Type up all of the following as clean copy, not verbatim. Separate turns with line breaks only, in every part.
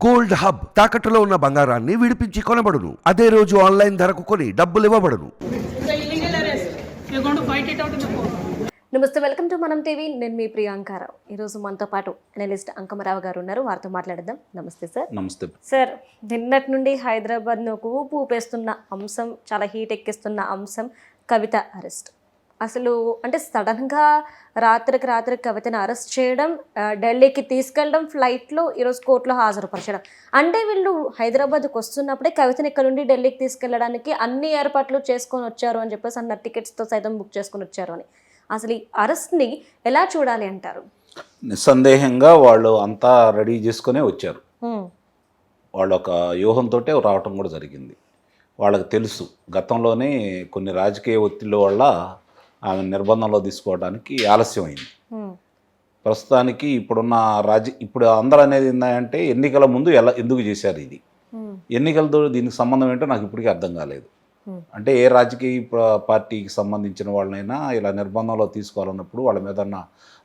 Gold hub తాకట్టులో ఉన్న బంగారాన్ని విడిపించి కొనబడును. అదే రోజు ఆన్లైన్ ధరకు కొని డబ్బులు ఇవ్వబడును.
నమస్తే, వెల్కమ్ టు మనం టీవీ. నేను మీ ప్రియాంకారావు. ఈరోజు మనతో పాటు అనలిస్ట్ అంకమరావు గారు ఉన్నారు. వారితో మాట్లాడదాం. నమస్తే సార్.
నమస్తే
సార్, నిన్నటి నుండి హైదరాబాద్ను ఒక ఊపు ఊపేస్తున్న అంశం, చాలా హీట్ ఎక్కిస్తున్న అంశం కవిత అరెస్ట్. అసలు అంటే సడన్గా రాత్రికి కవితను అరెస్ట్ చేయడం, ఢిల్లీకి తీసుకెళ్ళడం, ఫ్లైట్లో ఈరోజు కోర్టులో హాజరుపరచడం. అంటే వీళ్ళు హైదరాబాద్కి వస్తున్నప్పుడే కవితను ఇక్కడ నుండి ఢిల్లీకి తీసుకెళ్ళడానికి అన్ని ఏర్పాట్లు చేసుకొని వచ్చారు అని చెప్పేసి అన్న టికెట్స్తో సైతం బుక్ చేసుకొని వచ్చారు అని. అసలు ఈ అరెస్ట్ని ఎలా చూడాలి అంటారు?
నిస్సందేహంగా వాళ్ళు అంతా రెడీ చేసుకునే వచ్చారు. వాళ్ళు ఒక వ్యూహంతో రావటం కూడా జరిగింది. వాళ్ళకి తెలుసు గతంలోనే కొన్ని రాజకీయ ఒత్తిళ్ళ వల్ల ఆమె నిర్బంధంలో తీసుకోవడానికి ఆలస్యమైంది. ప్రస్తుతానికి ఇప్పుడున్న ఇప్పుడు అందరూ అనేది ఏంటంటే ఎన్నికల ముందు ఎందుకు చేశారు ఇది, ఎన్నికలతో దీనికి సంబంధం ఏంటో నాకు ఇప్పటికీ అర్థం కాలేదు. అంటే ఏ రాజకీయ పార్టీకి సంబంధించిన వాళ్ళనైనా ఇలా నిర్బంధంలో తీసుకోవాలన్నప్పుడు వాళ్ళ మీద ఉన్న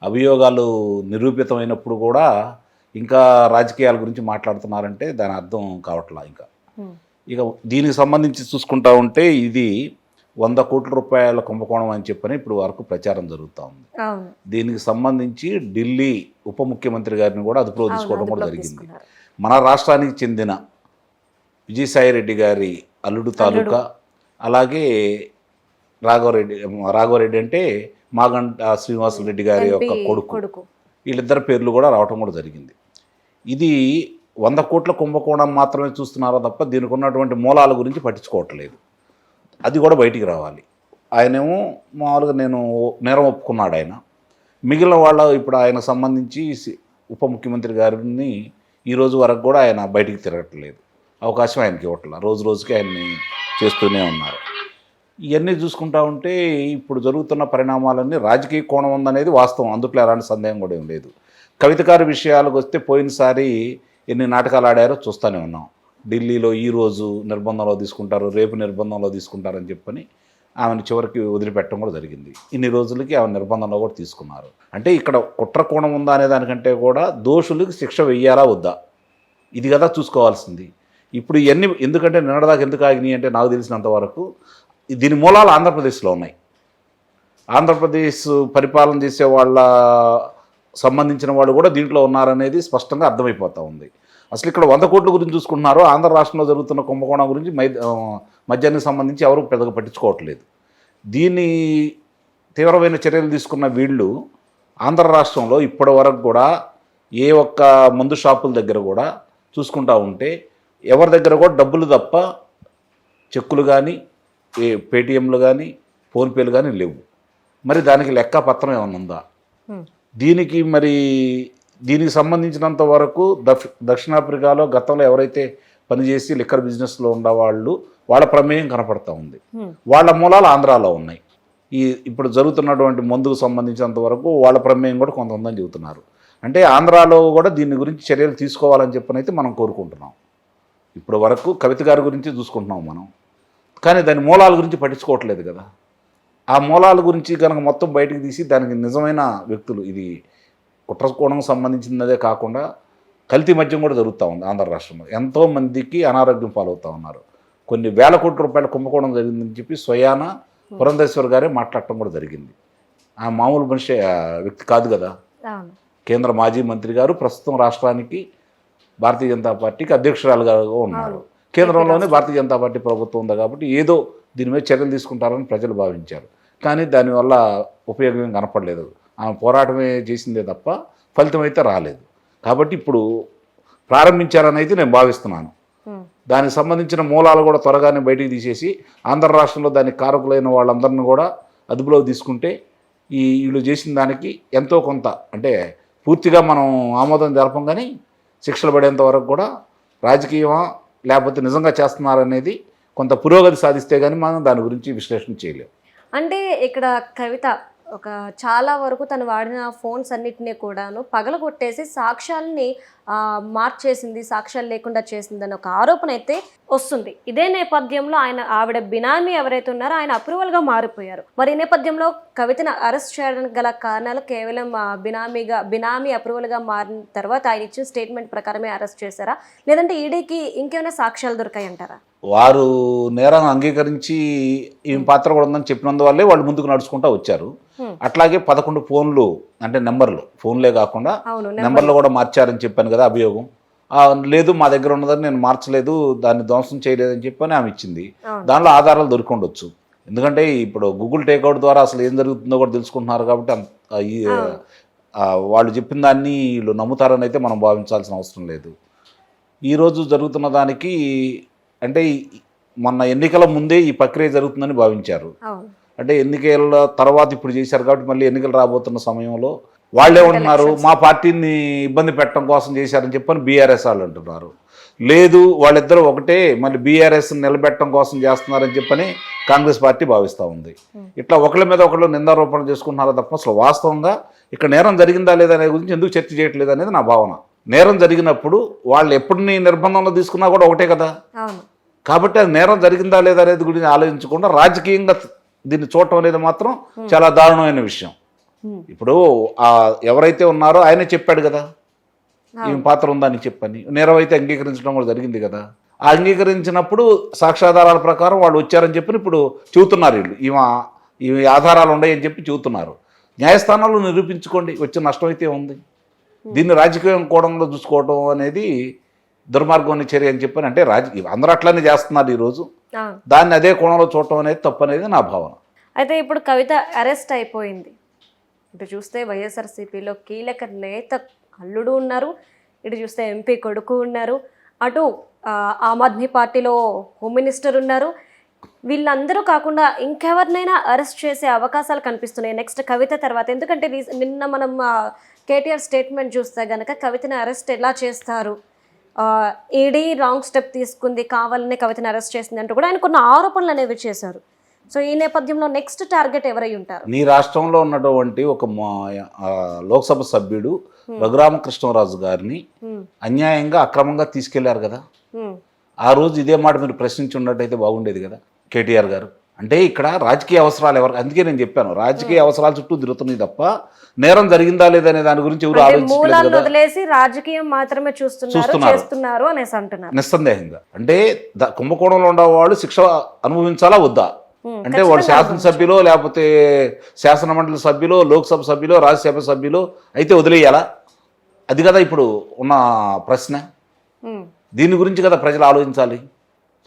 అభియోగాలు నిరూపితమైనప్పుడు కూడా ఇంకా రాజకీయాల గురించి మాట్లాడుతున్నారంటే దాని అర్థం కావట్లా. ఇక దీనికి సంబంధించి చూసుకుంటా ఉంటే ఇది 100 కోట్ల రూపాయల కుంభకోణం అని చెప్పని ఇప్పుడు వరకు ప్రచారం జరుగుతూ ఉంది. దీనికి సంబంధించి ఢిల్లీ ఉప ముఖ్యమంత్రి గారిని కూడా అదుపులో తీసుకోవడం కూడా జరిగింది. మన రాష్ట్రానికి చెందిన విజయసాయిరెడ్డి గారి అల్లుడు తాలూకా, అలాగే రాఘవరెడ్డి అంటే మాగంట శ్రీనివాసరెడ్డి గారి యొక్క కొడుకు, వీళ్ళిద్దరి పేర్లు కూడా రావటం కూడా జరిగింది. ఇది 100 కోట్ల కుంభకోణం మాత్రమే చూస్తున్నారో తప్ప దీనికి ఉన్నటువంటి మూలాల గురించి పట్టించుకోవట్లేదు. అది కూడా బయటికి రావాలి. ఆయనేమో మామూలుగా నేరం ఒప్పుకున్నాడు ఆయన. మిగిలిన వాళ్ళ ఇప్పుడు ఆయన సంబంధించి ఉప ముఖ్యమంత్రి గారిని ఈరోజు వరకు కూడా ఆయన బయటికి తిరగట్లేదు. అవకాశం ఆయనకి ఇవ్వట్లేదు. రోజు రోజుకి ఆయన్ని చేస్తూనే ఉన్నారు. ఇవన్నీ చూసుకుంటా ఉంటే ఇప్పుడు జరుగుతున్న పరిణామాలన్నీ రాజకీయ కోణం ఉందనేది వాస్తవం. అందుట్లో ఎలాంటి సందేహం కూడా ఏం లేదు. కవిత గారి విషయాలకు వస్తే పోయినసారి ఎన్ని నాటకాలు ఆడారో చూస్తూనే ఉన్నాం. ఢిల్లీలో ఈరోజు నిర్బంధంలో తీసుకుంటారు, రేపు నిర్బంధంలో తీసుకుంటారని చెప్పని ఆమెను చివరికి వదిలిపెట్టడం కూడా జరిగింది. ఇన్ని రోజులకి ఆమె నిర్బంధంలో కూడా తీసుకున్నారు. అంటే ఇక్కడ కుట్ర కోణం ఉందా అనే దానికంటే కూడా దోషులకు శిక్ష వెయ్యాలా వద్దా, ఇది కదా చూసుకోవాల్సింది. ఇప్పుడు ఇవన్నీ ఎందుకంటే నిన్నటిదాకా ఎందుకు ఆగినాయి అంటే నాకు తెలిసినంత వరకు దీని మూలాలు ఆంధ్రప్రదేశ్లో ఉన్నాయి. ఆంధ్రప్రదేశ్ పరిపాలన చేసే వాళ్ళ సంబంధించిన వాళ్ళు కూడా దీంట్లో ఉన్నారనేది స్పష్టంగా అర్థమైపోతూ ఉంది. అసలు ఇక్కడ 100 కోట్ల గురించి చూసుకుంటున్నారు. ఆంధ్ర రాష్ట్రంలో జరుగుతున్న కుంభకోణం గురించి మద్యానికి సంబంధించి ఎవరు పెద్దగా పట్టించుకోవట్లేదు. దీన్ని తీవ్రమైన చర్యలు తీసుకున్న వీళ్ళు ఆంధ్ర రాష్ట్రంలో ఇప్పటి వరకు కూడా ఏ ఒక్క మందు షాపుల దగ్గర కూడా చూసుకుంటా ఉంటే ఎవరి దగ్గర కూడా డబ్బులు తప్ప చెక్కులు కానీ పేటిఎంలు కానీ ఫోన్పేలు కానీ లేవు. మరి దానికి లెక్క పత్రం ఏమన్నా ఉందా? దీనికి సంబంధించినంత వరకు దక్షిణాఫ్రికాలో గతంలో ఎవరైతే పనిచేసి లిక్కర్ బిజినెస్లో ఉండేవాళ్ళు వాళ్ళ ప్రమేయం కనపడతా ఉంది. వాళ్ళ మూలాలు ఆంధ్రాలో ఉన్నాయి. ఇప్పుడు జరుగుతున్నటువంటి మందుకు సంబంధించినంత వరకు వాళ్ళ ప్రమేయం కూడా కొంత ఉందని చెబుతున్నారు. అంటే ఆంధ్రాలో కూడా దీని గురించి చర్యలు తీసుకోవాలని చెప్పనైతే మనం కోరుకుంటున్నాం. ఇప్పుడు వరకు కవిత గారి గురించి చూసుకుంటున్నాం మనం, కానీ దాని మూలాల గురించి పట్టించుకోవట్లేదు కదా. ఆ మూలాల గురించి కనుక మొత్తం బయటకు తీసి దానికి నిజమైన వ్యక్తులు, ఇది కుట్రకోణం సంబంధించినదే కాకుండా కల్తీ మద్యం కూడా జరుగుతూ ఉంది ఆంధ్ర రాష్ట్రంలో. ఎంతోమందికి అనారోగ్యం పాలవుతూ ఉన్నారు. కొన్ని వేల కోట్ల రూపాయల కుంభకోణం జరిగిందని చెప్పి స్వయాన పురంధేశ్వర్ గారే మాట్లాడటం కూడా జరిగింది. ఆ మామూలు మనిషి వ్యక్తి కాదు కదా. కేంద్ర మాజీ మంత్రి గారు ప్రస్తుతం రాష్ట్రానికి భారతీయ జనతా పార్టీకి అధ్యక్షురాలుగా ఉన్నారు. కేంద్రంలోనే భారతీయ జనతా పార్టీ ప్రభుత్వం ఉంది కాబట్టి ఏదో దీని మీద చర్యలు తీసుకుంటారని ప్రజలు భావించారు. కానీ దానివల్ల ఉపయోగం ఏం కనపడలేదు. ఆమె పోరాటమే చేసిందే తప్ప ఫలితం అయితే రాలేదు. కాబట్టి ఇప్పుడు ప్రారంభించారని అయితే నేను భావిస్తున్నాను. దానికి సంబంధించిన మూలాలు కూడా త్వరగానే బయటికి తీసేసి ఆంధ్ర రాష్ట్రంలో దానికి కారకులైన వాళ్ళందరినీ కూడా అదుపులోకి తీసుకుంటే వీళ్ళు చేసిన దానికి ఎంతో కొంత, అంటే పూర్తిగా మనం ఆమోదం జరపం, కానీ శిక్షలు పడేంత వరకు కూడా రాజకీయమా లేకపోతే నిజంగా చేస్తున్నారనేది కొంత పురోగతి సాధిస్తే కానీ మనం దాని గురించి విశ్లేషణ చేయలేము.
అంటే ఇక్కడ కవిత చాలా వరకు తను వాడిన ఫోన్స్ అన్నిటినీ కూడాను పగలగొట్టేసి సాక్ష్యాలని మార్చేసింది, సాక్ష్యాలు లేకుండా చేసిందని ఒక ఆరోపణ అయితే వస్తుంది. ఇదే నేపథ్యంలో ఆవిడ బినామీ ఎవరైతే ఉన్నారో ఆయన అప్రూవల్గా మారిపోయారు. మరి ఈ నేపథ్యంలో కవితను అరెస్ట్ చేయడానికి గల కారణాలు కేవలం బినామీ అప్రూవల్గా మారిన తర్వాత ఆయన ఇచ్చిన స్టేట్మెంట్ ప్రకారమే అరెస్ట్ చేశారా, లేదంటే ఈడీకి ఇంకేమైనా సాక్ష్యాలు దొరికాయంటారా?
వారు నేరం అంగీకరించి ఈ పాత్ర కూడా ఉందని చెప్పినందువల్లే వాళ్ళు ముందుకు నడుచుకుంటూ వచ్చారు. అట్లాగే 11 ఫోన్లు అంటే నెంబర్లు, ఫోన్లే కాకుండా నెంబర్లు కూడా మార్చారని చెప్పాను కదా అభియోగం. లేదు మా దగ్గర ఉన్నదని నేను మార్చలేదు, దాన్ని ధ్వంసం చేయలేదని చెప్పని ఆమె ఇచ్చింది. దానిలో ఆధారాలు దొరికి ఉండొచ్చు. ఎందుకంటే ఇప్పుడు గూగుల్ టేక్అవుట్ ద్వారా అసలు ఏం జరుగుతుందో కూడా తెలుసుకుంటున్నారు కాబట్టి వాళ్ళు చెప్పిన దాన్ని వీళ్ళు నమ్ముతారని అయితే మనం భావించాల్సిన అవసరం లేదు. ఈరోజు జరుగుతున్న దానికి అంటే మొన్న ఎన్నికల ముందే ఈ ప్రక్రియ జరుగుతుందని భావించారు. అంటే ఎన్నికల తర్వాత ఇప్పుడు చేశారు కాబట్టి మళ్ళీ ఎన్నికలు రాబోతున్న సమయంలో వాళ్ళే ఉంటున్నారు మా పార్టీని ఇబ్బంది పెట్టడం కోసం చేశారని చెప్పని బీఆర్ఎస్ వాళ్ళు అంటున్నారు. లేదు వాళ్ళిద్దరూ ఒకటే, మళ్ళీ బీఆర్ఎస్ నిలబెట్టడం కోసం చేస్తున్నారని చెప్పని కాంగ్రెస్ పార్టీ భావిస్తూ ఉంది. ఇట్లా ఒకళ్ళ మీద ఒకళ్ళు నిందారోపణ చేసుకుంటున్నారో తప్ప అసలు వాస్తవంగా ఇక్కడ నేరం జరిగిందా లేదా అనే గురించి ఎందుకు చర్చ చేయట్లేదు అనేది నా భావన. నేరం జరిగినప్పుడు వాళ్ళు ఎప్పుడు నీ నిర్బంధంలో తీసుకున్నా కూడా ఒకటే కదా. కాబట్టి అది నేరం జరిగిందా లేదా అనేది గురించి ఆలోచించకుండా రాజకీయంగా దీన్ని చూడటం అనేది మాత్రం చాలా దారుణమైన విషయం. ఇప్పుడు ఎవరైతే ఉన్నారో ఆయనే చెప్పాడు కదా ఈమె పాత్ర ఉందని చెప్పని, నేరం అయితే అంగీకరించడం కూడా జరిగింది కదా. ఆ అంగీకరించినప్పుడు సాక్ష్యాధారాల ప్రకారం వాళ్ళు వచ్చారని చెప్పి ఇప్పుడు చెబుతున్నారు వీళ్ళు, ఈమె ఆధారాలు ఉన్నాయని చెప్పి చెబుతున్నారు. న్యాయస్థానాల్లో నిరూపించుకోండి, వచ్చిన నష్టం అయితే ఉంది. దీన్ని రాజకీయం కోణంలో చూసుకోవడం అనేది దుర్మార్గం చర్య అని చెప్పని, అంటే అందరూ అట్లానే చేస్తున్నారు ఈరోజు, దాన్ని అదే కోణంలో చూడటం అనేది తప్పు అనేది నా భావన.
అయితే ఇప్పుడు కవిత అరెస్ట్ అయిపోయింది. ఇటు చూస్తే వైఎస్ఆర్సీపీలో కీలక నేత అల్లుడు ఉన్నారు, ఇటు చూస్తే ఎంపీ కొడుకు ఉన్నారు, అటు ఆమ్ ఆద్మీ పార్టీలో హోమ్ మినిస్టర్ ఉన్నారు. వీళ్ళందరూ కాకుండా ఇంకెవరినైనా అరెస్ట్ చేసే అవకాశాలు కనిపిస్తున్నాయి నెక్స్ట్ కవిత తర్వాత. ఎందుకంటే నిన్న మనం కేటీఆర్ స్టేట్మెంట్ చూస్తే కనుక కవితని అరెస్ట్ ఎలా చేస్తారు, ఈడీ రాంగ్ స్టెప్ తీసుకుంది, కావాలనే కవితని అరెస్ట్ చేసింది అంటూ కూడా ఆయన కొన్ని ఆరోపణలు అనేవి చేశారు. సో ఈ నేపథ్యంలో నెక్స్ట్ టార్గెట్ ఎవరై ఉంటారు?
నీ రాష్ట్రంలో ఉన్నటువంటి ఒక లోక్సభ సభ్యుడు రఘురామకృష్ణరాజు గారిని అన్యాయంగా అక్రమంగా తీసుకెళ్లారు కదా. ఆ రోజు ఇదే మాట మీరు ప్రశ్నించి ఉన్నట్టయితే బాగుండేది కదా కేటీఆర్ గారు. అంటే ఇక్కడ రాజకీయ అవసరాలు ఎవరు, అందుకే నేను చెప్పాను రాజకీయ అవసరాల చుట్టూ తిరుగుతున్నాయి తప్ప నేరం జరిగిందా లేదనే దాని గురించి ఎవరు ఆలోచించలేదు కదా.
వదిలేసి రాజకీయం మాత్రమే చూస్తున్నారు అనేసి అంటున్నారు.
నిస్సందేహంగా అంటే కుంభకోణంలో ఉన్న వాళ్ళు శిక్ష అనుభవించాలా వద్దా అంటే వాళ్ళు శాసనసభ్యులు లేకపోతే శాసన మండలి సభ్యులు, లోక్సభ సభ్యులు, రాజ్యసభ సభ్యులు అయితే వదిలేయాలా? అది కదా ఇప్పుడు ఉన్న ప్రశ్న. దీని గురించి కదా ప్రజలు ఆలోచించాలి.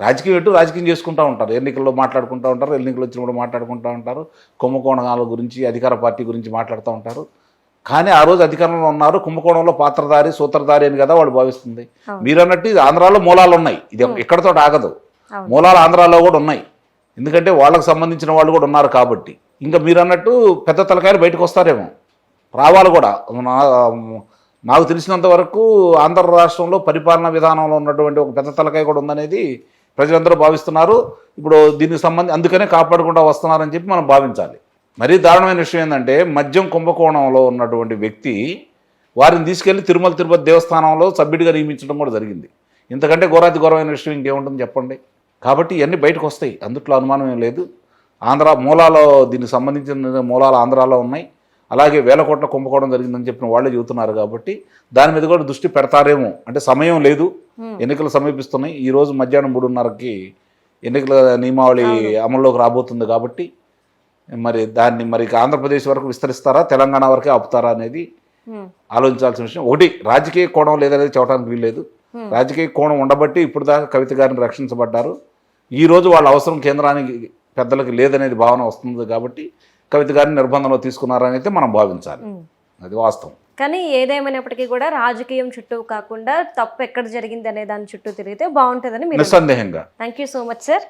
రాజకీయం చేసుకుంటూ ఉంటారు, ఎన్నికల్లో మాట్లాడుకుంటూ ఉంటారు, ఎన్నికలు వచ్చినప్పుడు మాట్లాడుకుంటూ ఉంటారు, కుంభకోణాల గురించి అధికార పార్టీ గురించి మాట్లాడుతూ ఉంటారు. కానీ ఆ రోజు అధికారంలో ఉన్నారు, కుంభకోణంలో పాత్రధారి సూత్రధారి అని కదా వాళ్ళు భావిస్తుంది. మీరు అన్నట్టు ఇది ఆంధ్రాలో మూలాలు ఉన్నాయి, ఇది ఎక్కడితో ఆగదు, మూలాలు ఆంధ్రాలో కూడా ఉన్నాయి. ఎందుకంటే వాళ్ళకు సంబంధించిన వాళ్ళు కూడా ఉన్నారు కాబట్టి. ఇంకా మీరు అన్నట్టు పెద్ద తలకాయలు బయటకు వస్తారేమో, రావాలి కూడా. నాకు తెలిసినంత వరకు ఆంధ్ర రాష్ట్రంలో పరిపాలనా విధానంలో ఉన్నటువంటి ఒక పెద్ద తలకాయ కూడా ఉందనేది ప్రజలందరూ భావిస్తున్నారు. ఇప్పుడు దీనికి అందుకనే కాపాడుకుంటూ వస్తున్నారని చెప్పి మనం భావించాలి. మరీ దారుణమైన విషయం ఏంటంటే మద్యం కుంభకోణంలో ఉన్నటువంటి వ్యక్తి వారిని తీసుకెళ్లి తిరుపతి దేవస్థానంలో సభ్యుడిగా నియమించడం కూడా జరిగింది. ఇంతకంటే ఘోరమైన విషయం ఇంకేముంటుంది చెప్పండి. కాబట్టి ఇవన్నీ బయటకు వస్తాయి, అందుట్లో అనుమానం ఏం లేదు. ఆంధ్ర మూలాలో దీనికి సంబంధించిన మూలాలు ఆంధ్రాలో ఉన్నాయి. అలాగే 1000 కోట్ల కుంభకోణం జరిగిందని చెప్పిన వాళ్ళే చెబుతున్నారు కాబట్టి దాని మీద కూడా దృష్టి పెడతారేమో. అంటే సమయం లేదు, ఎన్నికలు సమీపిస్తున్నాయి. ఈరోజు మధ్యాహ్నం 3:30కి ఎన్నికల నియమావళి అమల్లోకి రాబోతుంది కాబట్టి మరి ఆంధ్రప్రదేశ్ వరకు విస్తరిస్తారా, తెలంగాణ వరకే ఆపుతారా అనేది ఆలోచించాల్సిన విషయం. ఒకటి, రాజకీయ కోణం లేదనేది చెప్పడానికి వీల్లేదు. రాజకీయ కోణం ఉండబట్టి ఇప్పుడు దాకా కవిత గారిని రక్షించబడ్డారు. ఈరోజు వాళ్ళ అవసరం కేంద్రానికి పెద్దలకు లేదనేది భావన వస్తుంది కాబట్టి కవిత గారిని నిర్బంధంలో తీసుకున్నారని అయితే మనం భావించాలి, అది వాస్తవం.
కానీ ఏదేమైనప్పటికీ కూడా రాజకీయం చుట్టూ కాకుండా తప్పు ఎక్కడ జరిగింది అనే దాని చుట్టూ తిరిగితే బాగుంటుందని మీరు
నిస్సందేహంగా.
Thank you so much sir.